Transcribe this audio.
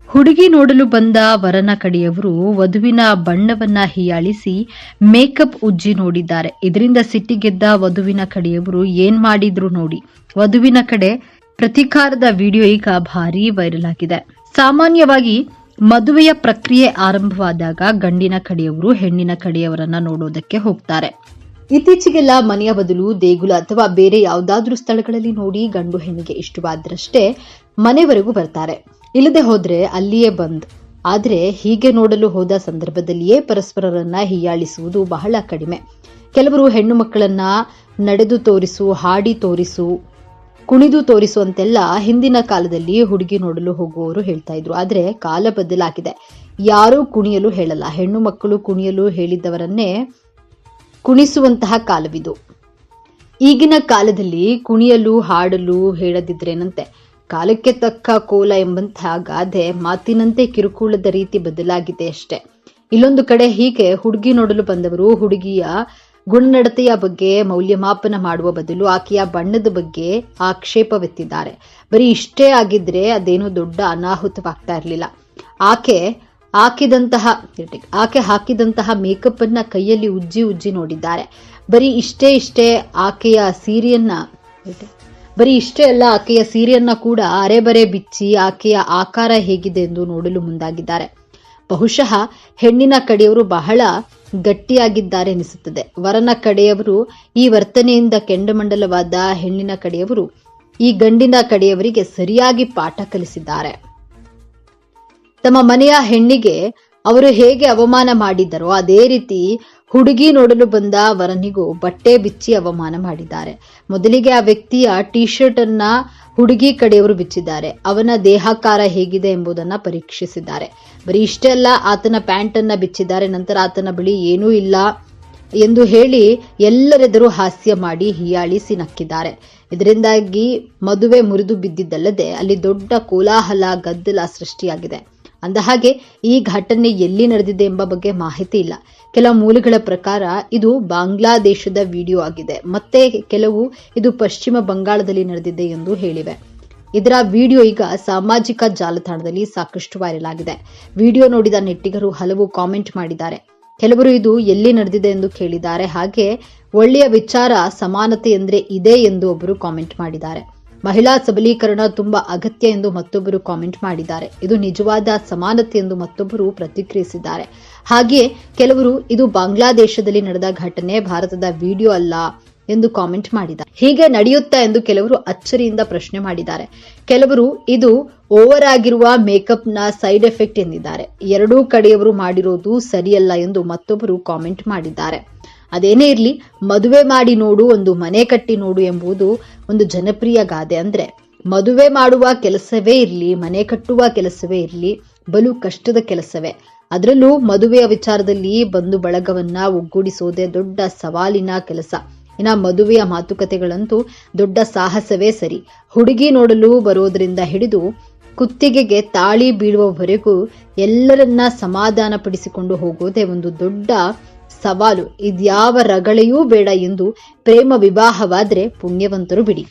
ಹುಡುಗಿ ನೋಡಲು ಬಂದ ವರನ ಕಡೆಯವರು ವಧುವಿನ ಬಣ್ಣವನ್ನ ಹೀಯಾಳಿಸಿ ಮೇಕಪ್ ಉಜ್ಜಿ ನೋಡಿದ್ದಾರೆ. ಇದರಿಂದ ಸಿಟ್ಟಿಗೆದ್ದ ವಧುವಿನ ಕಡೆಯವರು ಏನ್ ಮಾಡಿದ್ರು ನೋಡಿ. ವಧುವಿನ ಕಡೆ ಪ್ರತಿಕಾರದ ವಿಡಿಯೋ ಈಗ ಭಾರೀ ವೈರಲ್ ಆಗಿದೆ. ಸಾಮಾನ್ಯವಾಗಿ ಮದುವೆಯ ಪ್ರಕ್ರಿಯೆ ಆರಂಭವಾದಾಗ ಗಂಡಿನ ಕಡೆಯವರು ಹೆಣ್ಣಿನ ಕಡೆಯವರನ್ನ ನೋಡೋದಕ್ಕೆ ಹೋಗ್ತಾರೆ. ಇತ್ತೀಚೆಗೆಲ್ಲ ಮನೆಯ ಬದಲು ದೇಗುಲ ಅಥವಾ ಬೇರೆ ಯಾವುದಾದ್ರೂ ಸ್ಥಳಗಳಲ್ಲಿ ನೋಡಿ ಗಂಡು ಹೆಣ್ಣಿಗೆ ಇಷ್ಟವಾದ್ರಷ್ಟೇ ಮನೆವರೆಗೂ ಬರ್ತಾರೆ. ಇಲ್ಲದೆ ಹೋದ್ರೆ ಅಲ್ಲಿಯೇ ಬಂದ್. ಆದ್ರೆ ಹೀಗೆ ನೋಡಲು ಹೋದ ಸಂದರ್ಭದಲ್ಲಿಯೇ ಪರಸ್ಪರರನ್ನ ಹೀಯಾಳಿಸುವುದು ಬಹಳ ಕಡಿಮೆ. ಕೆಲವರು ಹೆಣ್ಣು ಮಕ್ಕಳನ್ನ ನಡೆದು ತೋರಿಸು, ಹಾಡಿ ತೋರಿಸು, ಕುಣಿದು ತೋರಿಸು ಅಂತೆಲ್ಲ ಹಿಂದಿನ ಕಾಲದಲ್ಲಿ ಹುಡುಗಿ ನೋಡಲು ಹೋಗುವವರು ಹೇಳ್ತಾ ಇದ್ರು. ಆದ್ರೆ ಕಾಲ ಬದಲಾಗಿದೆ. ಯಾರೂ ಕುಣಿಯಲು ಹೇಳಲ್ಲ. ಹೆಣ್ಣು ಮಕ್ಕಳು ಕುಣಿಯಲು ಹೇಳಿದ್ದವರನ್ನೇ ಕುಣಿಸುವಂತಹ ಕಾಲವಿದು. ಈಗಿನ ಕಾಲದಲ್ಲಿ ಕುಣಿಯಲು ಹಾಡಲು ಹೇಳದಿದ್ರೇನಂತೆ. ಕಾಲಕ್ಕೆ ತಕ್ಕ ಕೋಲ ಎಂಬಂತಹ ಗಾದೆ ಮಾತಿನಂತೆ ಕಿರುಕುಳದ ರೀತಿ ಬದಲಾಗಿದೆ ಅಷ್ಟೇ. ಇಲ್ಲೊಂದು ಕಡೆ ಹೀಗೆ ಹುಡುಗಿ ನೋಡಲು ಬಂದವರು ಹುಡುಗಿಯ ಗುಣನಡತೆಯ ಬಗ್ಗೆ ಮೌಲ್ಯಮಾಪನ ಮಾಡುವ ಬದಲು ಆಕೆಯ ಬಣ್ಣದ ಬಗ್ಗೆ ಆಕ್ಷೇಪವೆತ್ತಿದ್ದಾರೆ. ಬರೀ ಇಷ್ಟೇ ಆಗಿದ್ರೆ ಅದೇನು ದೊಡ್ಡ ಅನಾಹುತವಾಗ್ತಾ ಇರಲಿಲ್ಲ. ಆಕೆ ಹಾಕಿದಂತಹ ಮೇಕಪ್ ಅನ್ನ ಕೈಯಲ್ಲಿ ಉಜ್ಜಿ ನೋಡಿದ್ದಾರೆ. ಬರೀ ಇಷ್ಟೇ ಅಲ್ಲ, ಆಕೆಯ ಸೀರೆಯನ್ನ ಕೂಡ ಅರೆಬರೆ ಬಿಚ್ಚಿ ಆಕೆಯ ಆಕಾರ ಹೇಗಿದೆ ಎಂದು ನೋಡಲು ಮುಂದಾಗಿದ್ದಾರೆ. ಬಹುಶಃ ಹೆಣ್ಣಿನ ಕಡೆಯವರು ಬಹಳ ಗಟ್ಟಿಯಾಗಿದ್ದಾರೆ ಎನಿಸುತ್ತದೆ. ವರನ ಕಡೆಯವರು ಈ ವರ್ತನೆಯಿಂದ ಕೆಂಡಮಂಡಲವಾದ ಹೆಣ್ಣಿನ ಕಡೆಯವರು ಈ ಗಂಡಿನ ಕಡೆಯವರಿಗೆ ಸರಿಯಾಗಿ ಪಾಠ ಕಲಿಸಿದ್ದಾರೆ. ತಮ್ಮ ಮನೆಯ ಹೆಣ್ಣಿಗೆ ಅವರು ಹೇಗೆ ಅವಮಾನ ಮಾಡಿದ್ದರೋ ಅದೇ ರೀತಿ ಹುಡುಗಿ ನೋಡಲು ಬಂದ ವರನಿಗೂ ಬಟ್ಟೆ ಬಿಚ್ಚಿ ಅವಮಾನ ಮಾಡಿದ್ದಾರೆ. ಮೊದಲಿಗೆ ಆ ವ್ಯಕ್ತಿಯ ಟಿ ಶರ್ಟ್ ಅನ್ನ ಹುಡುಗಿ ಕಡೆಯವರು ಬಿಚ್ಚಿದ್ದಾರೆ. ಅವನ ದೇಹಾಕಾರ ಹೇಗಿದೆ ಎಂಬುದನ್ನ ಪರೀಕ್ಷಿಸಿದ್ದಾರೆ. ಬರೀ ಇಷ್ಟೇ ಅಲ್ಲ, ಆತನ ಪ್ಯಾಂಟ್ ಅನ್ನ ಬಿಚ್ಚಿದ್ದಾರೆ. ನಂತರ ಆತನ ಬಳಿ ಏನೂ ಇಲ್ಲ ಎಂದು ಹೇಳಿ ಎಲ್ಲರೆದುರು ಹಾಸ್ಯ ಮಾಡಿ ಹೀಯಾಳಿಸಿ ನಕ್ಕಿದ್ದಾರೆ. ಇದರಿಂದಾಗಿ ಮದುವೆ ಮುರಿದು ಬಿದ್ದಿದ್ದಲ್ಲದೆ ಅಲ್ಲಿ ದೊಡ್ಡ ಕೋಲಾಹಲ ಗದ್ದಲ ಸೃಷ್ಟಿಯಾಗಿದೆ. ಅಂದಹಾಗೆ ಈ ಘಟನೆ ಎಲ್ಲಿ ನಡೆದಿದೆ ಎಂಬ ಬಗ್ಗೆ ಮಾಹಿತಿ ಇಲ್ಲ. ಕೆಲವು ಮೂಲಗಳ ಪ್ರಕಾರ ಇದು ಬಾಂಗ್ಲಾದೇಶದ ವಿಡಿಯೋ ಆಗಿದೆ. ಮತ್ತೆ ಕೆಲವು ಇದು ಪಶ್ಚಿಮ ಬಂಗಾಳದಲ್ಲಿ ನಡೆದಿದೆ ಎಂದು ಹೇಳಿವೆ. ಇದರ ವಿಡಿಯೋ ಈಗ ಸಾಮಾಜಿಕ ಜಾಲತಾಣದಲ್ಲಿ ಸಾಕಷ್ಟು ವೈರಲ್ ಆಗಿದೆ. ವಿಡಿಯೋ ನೋಡಿದ ನೆಟ್ಟಿಗರು ಹಲವು ಕಾಮೆಂಟ್ ಮಾಡಿದ್ದಾರೆ. ಕೆಲವರು ಇದು ಎಲ್ಲಿ ನಡೆದಿದೆ ಎಂದು ಕೇಳಿದ್ದಾರೆ. ಹಾಗೆ ಒಳ್ಳೆಯ ವಿಚಾರ ಸಮಾನತೆ ಎಂದ್ರೆ ಇದೆ ಎಂದು ಒಬ್ಬರು ಕಾಮೆಂಟ್ ಮಾಡಿದ್ದಾರೆ. ಮಹಿಳಾ ಸಬಲೀಕರಣ ತುಂಬಾ ಅಗತ್ಯ ಎಂದು ಮತ್ತೊಬ್ಬರು ಕಾಮೆಂಟ್ ಮಾಡಿದ್ದಾರೆ. ಇದು ನಿಜವಾದ ಸಮಾನತೆ ಎಂದು ಮತ್ತೊಬ್ಬರು ಪ್ರತಿಕ್ರಿಯಿಸಿದ್ದಾರೆ. ಹಾಗೆಯೇ ಕೆಲವರು ಇದು ಬಾಂಗ್ಲಾದೇಶದಲ್ಲಿ ನಡೆದ ಘಟನೆ, ಭಾರತದ ವಿಡಿಯೋ ಅಲ್ಲ ಎಂದು ಕಾಮೆಂಟ್ ಮಾಡಿದ್ದಾರೆ. ಹೀಗೆ ನಡೆಯುತ್ತಾ ಎಂದು ಕೆಲವರು ಅಚ್ಚರಿಯಿಂದ ಪ್ರಶ್ನೆ ಮಾಡಿದ್ದಾರೆ. ಕೆಲವರು ಇದು ಓವರ್ ಆಗಿರುವ ಮೇಕಪ್ನ ಸೈಡ್ ಎಫೆಕ್ಟ್ ಎಂದಿದ್ದಾರೆ. ಎರಡೂ ಕಡೆಯವರು ಮಾಡಿರೋದು ಸರಿಯಲ್ಲ ಎಂದು ಮತ್ತೊಬ್ಬರು ಕಾಮೆಂಟ್ ಮಾಡಿದ್ದಾರೆ. ಅದೇನೇ ಇರಲಿ, ಮದುವೆ ಮಾಡಿ ನೋಡು, ಒಂದು ಮನೆ ಕಟ್ಟಿ ನೋಡು ಎಂಬುದು ಒಂದು ಜನಪ್ರಿಯ ಗಾದೆ. ಅಂದ್ರೆ ಮದುವೆ ಮಾಡುವ ಕೆಲಸವೇ ಇರಲಿ, ಮನೆ ಕಟ್ಟುವ ಕೆಲಸವೇ ಇರಲಿ, ಬಲು ಕಷ್ಟದ ಕೆಲಸವೇ. ಅದರಲ್ಲೂ ಮದುವೆಯ ವಿಚಾರದಲ್ಲಿ ಬಂಧು ಬಳಗವನ್ನ ಒಗ್ಗೂಡಿಸೋದೇ ದೊಡ್ಡ ಸವಾಲಿನ ಕೆಲಸ. ಇನ್ನ ಮದುವೆಯ ಮಾತುಕತೆಗಳಂತೂ ದೊಡ್ಡ ಸಾಹಸವೇ ಸರಿ. ಹುಡುಗಿ ನೋಡಲು ಬರೋದ್ರಿಂದ ಹಿಡಿದು ಕುತ್ತಿಗೆಗೆ ತಾಳಿ ಬೀಳುವವರೆಗೂ ಎಲ್ಲರನ್ನ ಸಮಾಧಾನ ಪಡಿಸಿಕೊಂಡು ಹೋಗೋದೇ ಒಂದು ದೊಡ್ಡ ಸವಾಲು. ಇದ್ಯಾವ ರಗಳೆಯೂ ಬೇಡ ಎಂದು ಪ್ರೇಮ ವಿವಾಹವಾದ್ರೆ ಪುಣ್ಯವಂತರು ಬಿಡಿ.